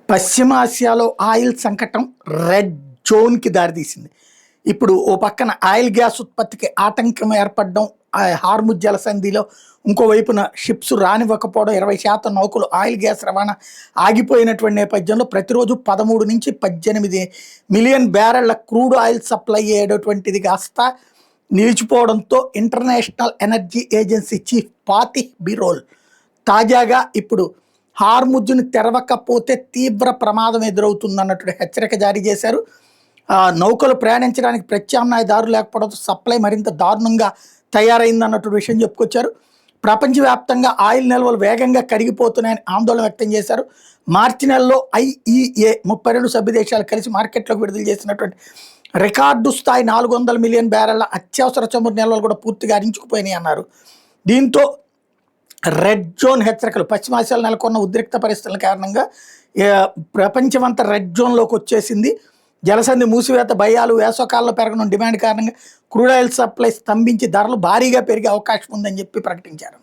పశ్చిమాసియాలో oil సంకటం red జోన్కి దారితీసింది. ఇప్పుడు ఓ పక్కన ఆయిల్ గ్యాస్ ఉత్పత్తికి ఆటంకం ఏర్పడడం, హార్ముజ్ జలసంధిలో ఇంకోవైపున షిప్స్ రానివ్వకపోవడం, 20% నౌకలు ఆయిల్ గ్యాస్ రవాణా ఆగిపోయినటువంటి నేపథ్యంలో ప్రతిరోజు 13 నుంచి 18 మిలియన్ బ్యారెళ్ల క్రూడ్ ఆయిల్ సప్లై అయ్యేటటువంటిది కాస్త నిలిచిపోవడంతో International Energy Agency chief Fatih Birol తాజాగా ఇప్పుడు హార్ముజ్ను తెరవకపోతే తీవ్ర ప్రమాదం ఎదురవుతుందన్నట్టు హెచ్చరిక జారీ చేశారు. నౌకలు ప్రయాణించడానికి ప్రత్యామ్నాయ దారులు లేకపోవడంతో సప్లై మరింత దారుణంగా తయారైందన్నట్టు విషయం చెప్పుకొచ్చారు. ప్రపంచవ్యాప్తంగా ఆయిల్ నిల్వలు వేగంగా కరిగిపోతున్నాయని ఆందోళన వ్యక్తం చేశారు. మార్చి నెలలో IEA 32 సభ్య దేశాలు కలిసి మార్కెట్లోకి విడుదల చేసినటువంటి రికార్డు స్థాయి 400 మిలియన్ బ్యారెళ్ల అత్యవసర చమురు నిల్వలు కూడా పూర్తిగా అరించుకుపోయినాయి అన్నారు. దీంతో రెడ్ జోన్ హెచ్చరికలు పశ్చిమాసియాలో నెలకొన్న ఉద్రిక్త పరిస్థితుల కారణంగా ప్రపంచమంతా రెడ్ జోన్లోకి వచ్చేసింది. జలసంధి మూసివేత భయాలు, వేసవకాలంలో పెరగడం డిమాండ్ కారణంగా క్రూడ్ ఆయిల్ సప్లై స్తంభించి ధరలు భారీగా పెరిగే అవకాశం ఉందని చెప్పి ప్రకటించారు.